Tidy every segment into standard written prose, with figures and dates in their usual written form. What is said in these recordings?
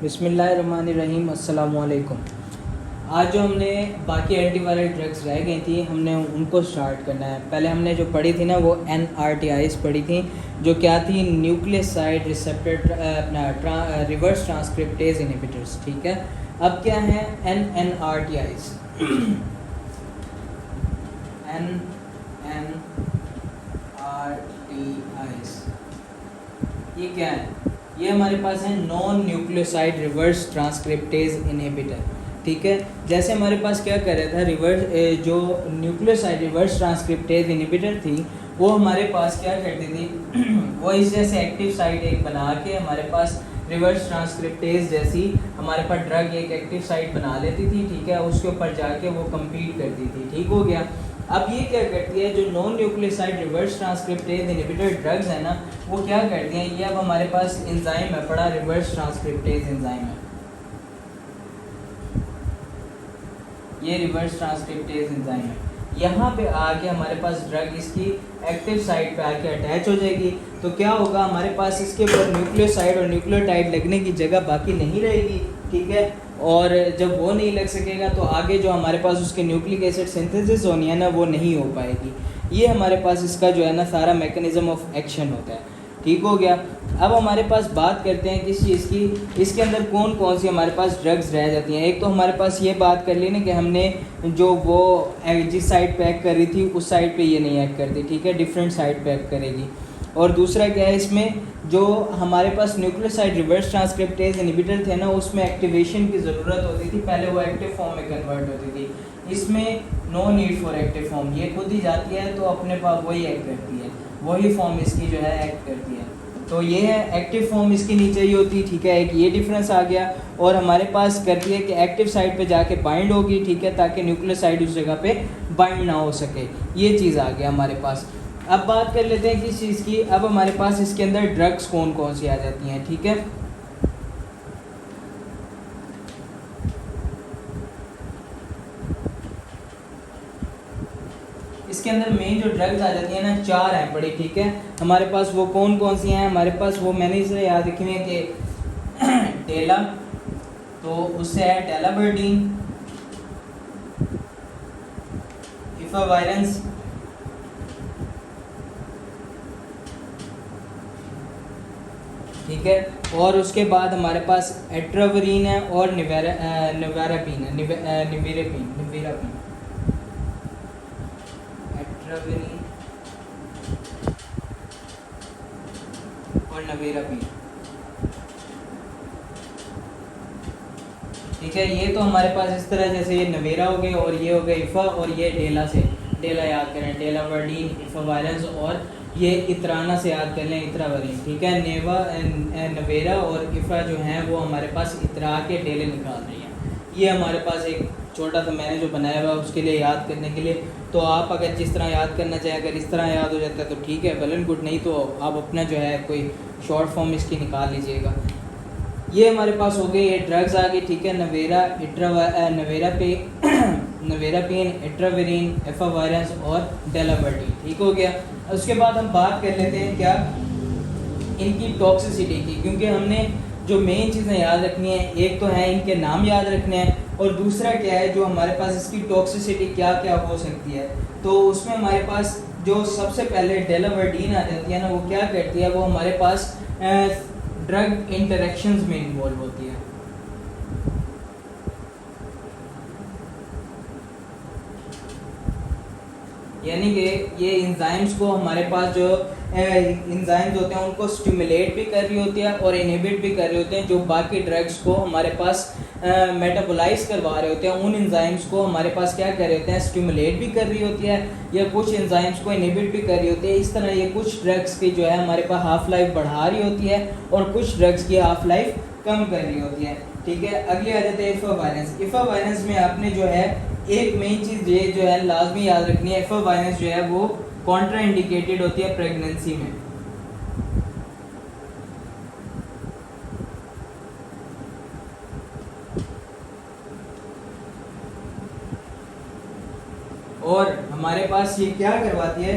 बिस्मिल्लाहिर्रहमानिर्रहीम, अस्सलामुअलैकुम। आज जो हमने बाकी एंटीवायरल ड्रग्स रह गई थी, हमने उनको स्टार्ट करना है। पहले हमने जो पढ़ी थी ना, वो NRTIs पढ़ी थी, जो क्या थी, न्यूक्लियोसाइड रिसेप्टर अपना रिवर्स ट्रांसक्रिप्टेज इनहिबिटर्स। ठीक है, अब क्या है NNRTIs। NNRTIs ये क्या है? ये हमारे पास है non nucleoside reverse transcriptase inhibitor. ठीक है, जैसे हमारे पास क्या कर रहा था, रिवर्स जो न्यूक्लियोसाइड रिवर्स ट्रांसक्रिप्टेज इनहिबिटर थी, वो हमारे पास क्या करती थी वो इस जैसे एक्टिव साइट एक बना के हमारे पास रिवर्स ट्रांसक्रिप्टेज जैसी हमारे पास ड्रग एक एक्टिव साइट बना लेती थी। ठीक है, उसके ऊपर जाके वो कम्पीट करती थी। ठीक हो गया। अब ये क्या करती है, जो non nucleoside reverse transcriptase inhibitor drugs है ना, वो क्या करती हैं, ये अब हमारे पास एंजाइम है, बड़ा रिवर्स ट्रांसक्रिप्टेज एंजाइम है। ये रिवर्स ट्रांसक्रिप्टेज एंजाइम है। यहाँ पे आके हमारे पास ड्रग इसकी एक्टिव साइट पे आके अटैच हो जाएगी। तो क्या होगा, हमारे पास इसके ऊपर न्यूक्लियोसाइड और न्यूक्लियोटाइड लगने की जगह बाकी नहीं रहेगी। ठीक है, और जब वो नहीं लग सकेगा तो आगे जो हमारे पास उसके न्यूक्लिक एसिड सिंथेसिस होनी है ना, वो नहीं हो पाएगी। ये हमारे पास इसका जो है ना सारा मैकेनिज्म ऑफ एक्शन होता है। ठीक हो गया। अब हमारे पास बात करते हैं किस चीज़ की, इसके अंदर कौन कौन सी हमारे पास ड्रग्स रह जाती हैं। एक तो हमारे पास ये बात कर ली ना कि हमने जो वो जिस साइड पे एक्ट कर रही थी उस साइड पे ये नहीं एक्ट करती। ठीक है, डिफरेंट साइड पे एक्ट करेगी। और दूसरा क्या है, इसमें जो हमारे पास न्यूक्लियोसाइड रिवर्स ट्रांसक्रिप्टेज इनहिबिटर थे ना, उसमें एक्टिवेशन की ज़रूरत होती थी। पहले वो एक्टिव फॉर्म में कन्वर्ट होती थी, इसमें no need for active form. ये खुद ही जाती है तो अपने पास वही एक्ट करती है, वही फॉर्म इसकी जो है एक्ट करती है। तो ये है एक्टिव फॉर्म इसकी नीचे ही होती है। ठीक है, एक ये डिफरेंस आ गया। और हमारे पास करती है कि एक्टिव साइड पे जाके बाइंड होगी। ठीक है, ताकि न्यूक्लियोसाइड उस जगह पे बाइंड ना हो सके। ये चीज़ आ गया हमारे पास। अब बात कर लेते हैं किस चीज़ की, अब हमारे पास इसके अंदर ड्रग्स कौन कौन सी आ जाती हैं। ठीक है, इसके अंदर मेन जो ड्रग्स आ जाती हैं ना, 4 हैं बड़ी। ठीक है, हमारे पास वो कौन कौन सी हैं, हमारे पास वो मैंने इसे याद रखी है कि डेला, तो उससे है डेलाबर्डीन, इफावायरेंस, ठीक है, और उसके बाद हमारे पास एट्रावरीन है और निवेरापीन है, निवेरापीन एट्रावरीन और निवेरापीन। ठीक है, ये तो हमारे पास इस तरह, जैसे ये नवेरा हो गए और ये हो गए इफ़ा, और ये डेला से, डेला याद करें, डेलावर्डीन, इफ़ावायरेंस, और ये इतराना से याद कर लें, इतरावरीन। ठीक है, नवेरा और इफ़ा जो हैं वो हमारे पास इतरा के डेले निकाल रही हैं। ये हमारे पास एक छोटा सा मैंने जो बनाया हुआ है उसके लिए याद करने के लिए। तो आप अगर जिस तरह याद करना चाहें, अगर इस तरह याद हो जाता है तो ठीक है, वेल एंड गुड, नहीं तो आप अपना जो है कोई शॉर्ट फॉर्म इसकी निकाल लीजिएगा। ये हमारे पास हो गई, ये ड्रग्स आ गई। ठीक है, नवेरापीन, एट्रावरीन, एफावायरेंस और डेलाबर्डीन। ठीक हो गया। उसके बाद हम बात कर लेते हैं क्या, इनकी टॉक्सिसिटी की, क्योंकि हमने जो मेन चीज़ें याद रखनी है, एक तो है इनके नाम याद रखने हैं, और दूसरा क्या है जो हमारे पास इसकी टॉक्सिसिटी क्या क्या हो सकती है। तो उसमें हमारे पास जो सबसे पहले डेलाबर्डीन आ जाती है ना, वो क्या करती है, वो हमारे पास ड्रग इंटरेक्शंस में इन्वॉल्व होती है। यानी कि ये एंजाइम्स को, हमारे पास जो एंजाइम्स होते हैं उनको स्टिमुलेट भी कर रही होती है और इनहिबिट भी कर रहे होते हैं। जो बाकी ड्रग्स को हमारे पास मेटाबोलाइज करवा रहे होते हैं, उन एंजाइम्स को हमारे पास क्या कर रहे होते हैं, स्टिमुलेट भी कर रही होती है, या कुछ एंजाइम्स को इनहिबिट भी कर रही होती है। इस तरह ये कुछ ड्रग्स की जो है हमारे पास हाफ लाइफ बढ़ा रही होती है और कुछ ड्रग्स की हाफ लाइफ कम कर रही होती है। ठीक है, अगले आ जाते हैं इफावायरेंस। इफावायरेंस में आपने जो है एक मेन चीज़ ये जो है लाजमी याद रखनी है, इफावायरेंस जो है वो कॉन्ट्रा इंडिकेटेड होती है प्रेगनेंसी में। और हमारे पास ये क्या करवाती है,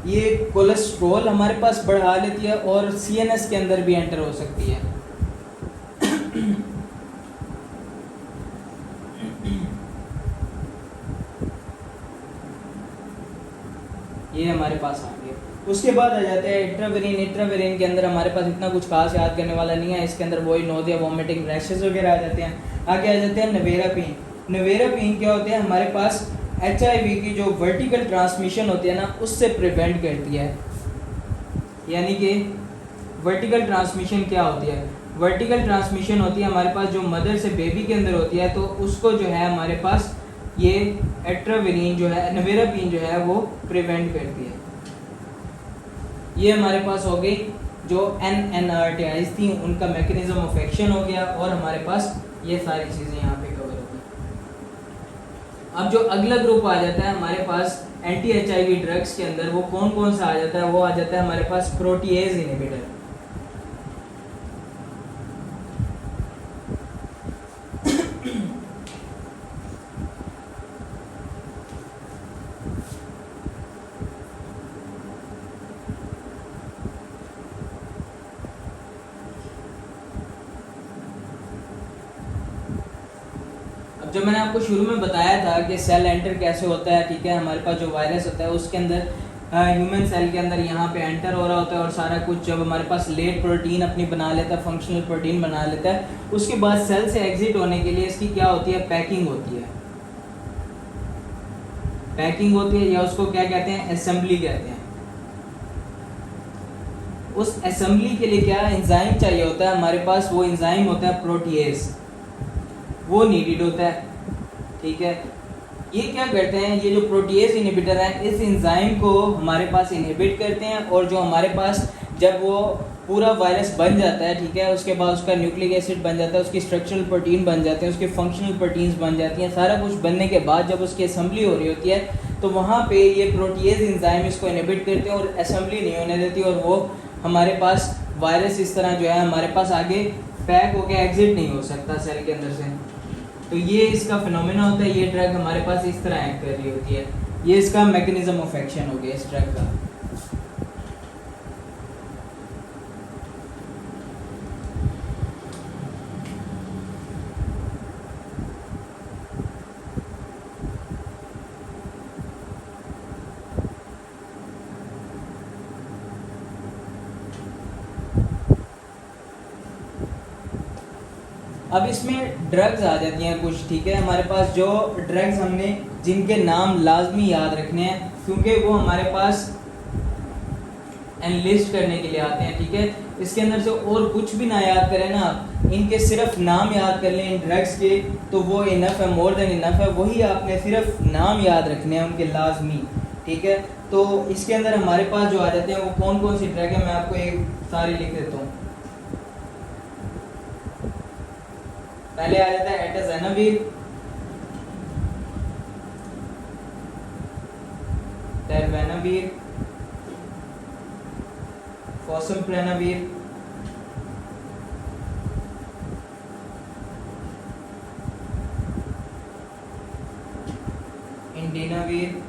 ये कोलेस्ट्रॉल हमारे पास बढ़ा लेती है और CNS के अंदर भी एंटर हो सकती है। ये हमारे पास आ गया। उसके बाद आ जाता है इंट्रावेरिन। इंट्रावेरिन के अंदर हमारे पास इतना कुछ खास याद करने वाला नहीं है, इसके अंदर वही नोजिया, वॉमिटिंग, रैशेस वगैरह आ जाते हैं। आगे आ जाते हैं नवेरापिन। नवेरापिन क्या होते हैं, हमारे पास HIV की जो वर्टिकल ट्रांसमिशन होती है ना, उससे प्रिवेंट करती है। यानी कि वर्टिकल ट्रांसमिशन क्या होती है, वर्टिकल ट्रांसमिशन होती है हमारे पास जो मदर से बेबी के अंदर होती है, तो उसको जो है हमारे पास ये एट्रावेरिन जो है, नवेरापिन जो है वो प्रिवेंट करती है। ये हमारे पास हो गई जो NNRTIs थी, उनका मैकेनिज्म ऑफ एक्शन हो गया, और हमारे पास ये सारी चीज़ें यहाँ पे कवर हो गई। अब जो अगला ग्रुप आ जाता है हमारे पास एंटी HIV ड्रग्स के अंदर, वो कौन कौन सा आ जाता है, वो आ जाता है हमारे पास प्रोटीएज इनहिबिटर। जो मैंने आपको शुरू में बताया था कि सेल एंटर कैसे होता है, ठीक है, हमारे पास जो वायरस होता है उसके अंदर ह्यूमन सेल के अंदर यहाँ पे एंटर हो रहा होता है, और सारा कुछ जब हमारे पास लेट प्रोटीन अपनी बना लेता है, फंक्शनल प्रोटीन बना लेता है, उसके बाद सेल से एग्जिट होने के लिए इसकी क्या होती है, पैकिंग होती है। पैकिंग होती है, या उसको क्या कहते हैं, असेंबली कहते हैं। उस असेंबली के लिए क्या एंजाइम चाहिए होता है हमारे पास, वो एंजाइम होता है प्रोटीएज, वो नीडेड होता है, ठीक है। ये क्या करते हैं, ये जो प्रोटीएज इनहिबिटर है, इस एंजाइम को हमारे पास इनहिबिट करते हैं, और जो हमारे पास जब वो पूरा वायरस बन जाता है, ठीक है, उसके बाद उसका न्यूक्लिक एसिड बन जाता है, उसकी स्ट्रक्चरल प्रोटीन बन जाते हैं, उसके फंक्शनल प्रोटीन्स बन जाती हैं, सारा कुछ बनने के बाद जब उसकी असेंबली हो रही होती है, तो वहाँ पे ये प्रोटीएज एंजाइम इसको इनहिबिट करते हैं और असेंबली नहीं होने देती, और वो हमारे पास वायरस इस तरह जो है हमारे पास आगे पैक होकर एग्जिट नहीं हो सकता सेल के अंदर से। तो ये इसका फिनोमेना होता है। ये ड्रग हमारे पास इस तरह एक्ट कर रही होती है। ये इसका मैकेनिज्म ऑफ एक्शन हो गया इस ड्रग का। अब इसमें ड्रग्स आ जाती हैं कुछ, ठीक है। हमारे पास जो ड्रग्स हमने जिनके नाम लाजमी याद रखने हैं, क्योंकि वो हमारे पास एनलिस्ट करने के लिए आते हैं, ठीक है। इसके अंदर से और कुछ भी ना याद करें ना, इनके सिर्फ नाम याद कर लें इन ड्रग्स के, तो वो इनफ है, मोर देन इनफ है। वही आपने सिर्फ नाम याद रखने हैं उनके लाजमी, ठीक है। तो इसके अंदर हमारे पास जो आ जाते हैं वो कौन कौन सी ड्रग है, मैं आपको एक सारी लिख देता हूँ। पहले आ जाता है एटाज़ानावीर, टेरवेनावीर, फॉसमप्रेनावीर, इंडिनावीर,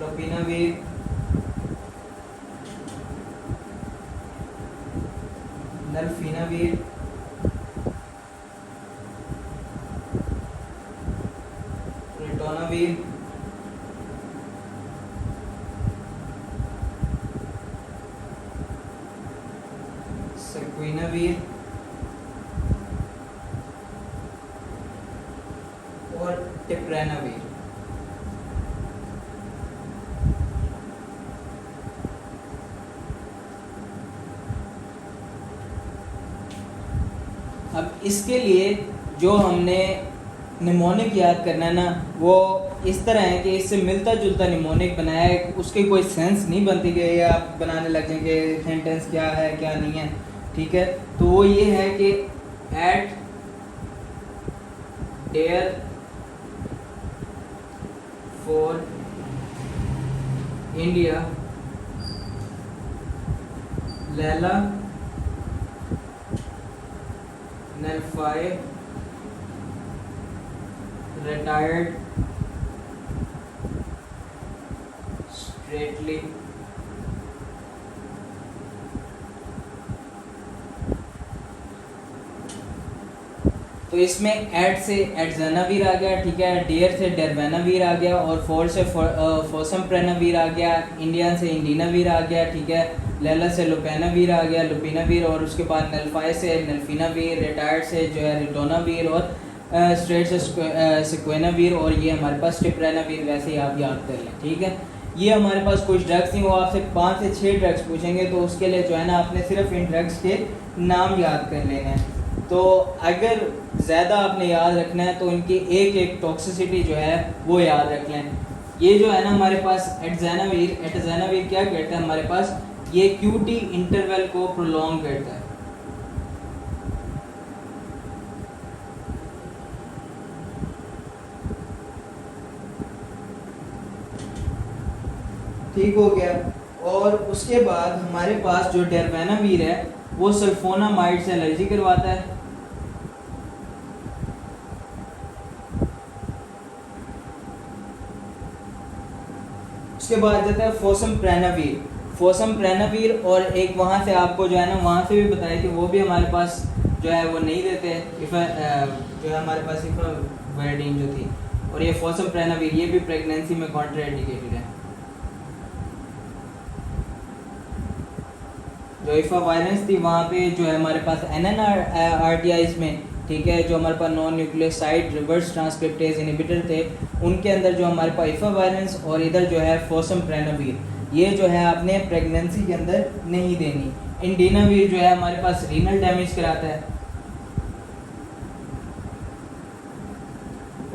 लोपिनावीर, नल्फिनावीर, रिटोनावीर, सेक्विनावीर और टिप्रेनावीर। अब इसके लिए जो हमने निमोनिक याद करना है ना, वो इस तरह है कि इससे मिलता जुलता निमोनिक बनाया है, उसकी कोई सेंस नहीं बनती कि ये आप बनाने लग जाएंगे सेंटेंस क्या है क्या नहीं है, ठीक है। तो वो ये है कि at there for India Laila Nelphi retired straightly तो इसमें एड से एडजानावीर आ गया, ठीक है, डेयर से डेरवानावीर आ गया, और फोर से फोसमप्रेनावीर आ गया, इंडियन से इंडिनावीर आ गया, ठीक है, लैला से लुपेनावीर आ गया, लुपिनावीर, और उसके बाद नल्फाई से नल्फिनावीर, रिटायर्ड से जो है रिटोनावीर, और स्ट्रेट से सिक्वेनावीर, और ये हमारे पास स्टिप्रेनावीर। वैसे ही आप याद कर लें, ठीक है। ये हमारे पास कुछ ड्रग्स थी, वो आपसे 5 से 6 ड्रग्स पूछेंगे, तो उसके लिए जो है ना आपने सिर्फ इन ड्रग्स के नाम याद कर लेने हैं। तो अगर ज़्यादा आपने याद रखना है तो इनकी एक एक टॉक्सिसिटी जो है वो याद रख लें। ये जो है ना हमारे पास एटजानावीर क्या कहता है हमारे पास, ये क्यूटी इंटरवल को प्रोलॉन्ग करता है। ठीक हो गया। और उसके बाद हमारे पास जो डेरवानावीर है वो सल्फोनामाइड से एलर्जी करवाता है। उसके बाद जाता है फोसमप्रेनावीर, और एक वहाँ से आपको जो है ना वहाँ से भी बताया कि वो भी हमारे पास जो है वो नहीं देते जो है हमारे पास इफावायरडीन जो थी, और ये फोसमप्रेनावीर ये भी प्रेगनेंसी में कॉन्ट्राइंडिकेटेड है। जो इफावायरेंस थी वहाँ पे जो है हमारे पास NNRTIs में, ठीक है, जो हमारे पास non nucleoside reverse transcriptase inhibitor थे, उनके अंदर जो हमारे पास इफावायरेंस और इधर जो है फोसमप्रेनावीर, ये जो है आपने प्रेगनेंसी के अंदर नहीं देनी। इंडिनावीर जो है हमारे पास रीनल डैमेज कराता है,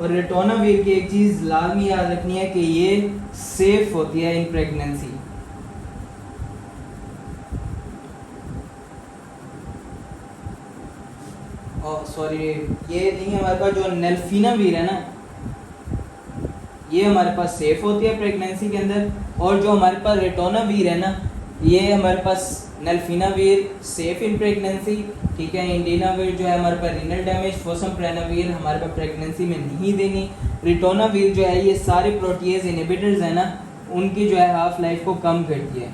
और रिटोनावीर की एक चीज़ लाजमी याद रखनी है कि ये सेफ होती है इन प्रेगनेंसी। सॉरी, ये नहीं, हमारे पास जो नल्फिनावीर है ना ये हमारे पास सेफ होती है प्रेगनेंसी के अंदर, और जो हमारे पास रिटोनावीर है ना ये हमारे पास नल्फिनावीर सेफ इन प्रेगनेंसी, ठीक है। इंडिनावीर जो है हमारे पास रीनल डैमेज, फोसमप्रेनावीर हमारे पास प्रेगनेंसी में नहीं देनी। रिटोनावीर जो है ये सारे प्रोटीएज इनहिबिटर्स है ना उनकी जो है हाफ लाइफ को कम करती है।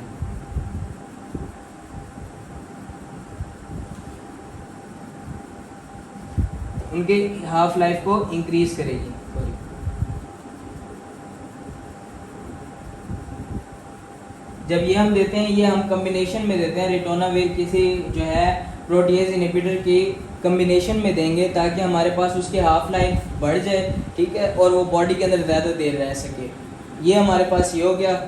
उनके हाफ लाइफ को इंक्रीज करेगी। जब ये हम देते हैं, ये हम कम्बिनेशन में देते हैं, रिटोनावीर किसी जो है प्रोटीएज इनहिबिटर की कम्बिनेशन में देंगे ताकि हमारे पास उसकी हाफ लाइफ बढ़ जाए, ठीक है, और वो बॉडी के अंदर ज़्यादा देर रह सके। ये हमारे पास ये हो गया।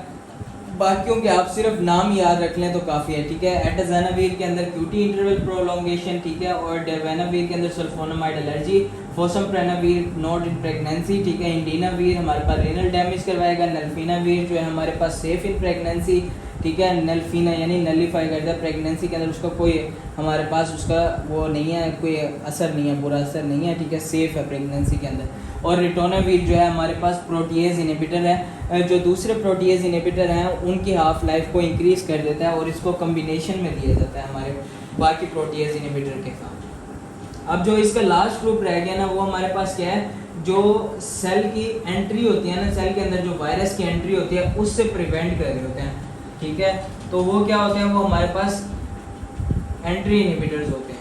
बाकियों के आप सिर्फ नाम याद रख लें तो काफ़ी है, ठीक है। एटजानावीर के अंदर क्यूटी इंटरवल प्रोलॉन्गेशन, ठीक है, और डेरवानावीर के अंदर sulfonamide allergy, fosamprenavir not in pregnancy, ठीक है। इंडिनावीर हमारे पास रीनल डैमेज करवाएगा। नल्फिनावीर जो है हमारे पास सेफ इन प्रेगनेंसी, ठीक है। नल्फिना यानी नलीफाई करता है प्रेगनेंसी के अंदर, उसका कोई हमारे पास उसका वो नहीं है, कोई असर नहीं है, बुरा असर नहीं है, ठीक है, सेफ है प्रेगनेंसी के अंदर। और रिटोनावीर जो है हमारे पास प्रोटीएज इनहिबिटर है, जो दूसरे प्रोटीएज इनहिबिटर हैं उनकी हाफ लाइफ को इंक्रीज कर देता है, और इसको कम्बिनेशन में दिया जाता है हमारे बाकी प्रोटीएज इनहिबिटर के साथ। अब जो इसका लास्ट ग्रुप रह गया ना वो हमारे पास क्या है, जो सेल की एंट्री होती है ना, सेल के अंदर जो वायरस की एंट्री होती है उससे प्रिवेंट कर रहे होते हैं, ठीक है। तो वो क्या होते हैं, वो हमारे पास एंट्री इनहिबिटर्स होते हैं।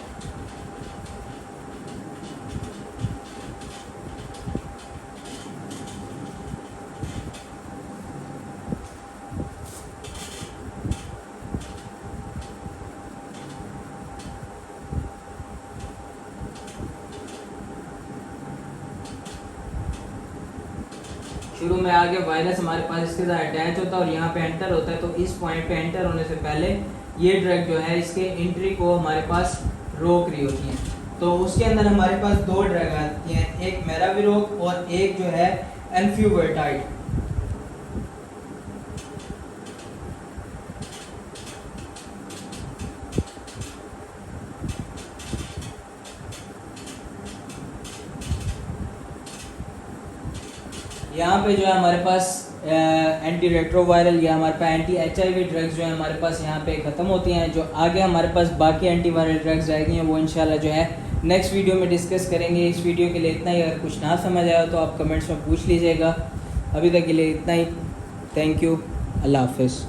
शुरू में आगे वायरस हमारे पास इसके साथ अटैच होता है और यहाँ पे एंटर होता है, तो इस पॉइंट पे एंटर होने से पहले ये ड्रग जो है इसके एंट्री को हमारे पास रोक रही होती है। तो उसके अंदर हमारे पास 2 ड्रग आती हैं, एक मेराविरोक और एक जो है एनफ्यूवर्टाइड। यहाँ पे जो है हमारे पास एंटी रेट्रोवायरल या हमारे पास एंटी HIV ड्रग्स जो है हमारे पास यहाँ पे ख़त्म होती हैं। जो आगे हमारे पास बाकी एंटीवायरल ड्रग्स रहेंगी वो इंशाल्लाह जो है नेक्स्ट वीडियो में डिस्कस करेंगे। इस वीडियो के लिए इतना ही। अगर कुछ ना समझ आया तो आप कमेंट्स में पूछ लीजिएगा। अभी तक के लिए इतना ही। Thank you. अल्लाह हाफिज़।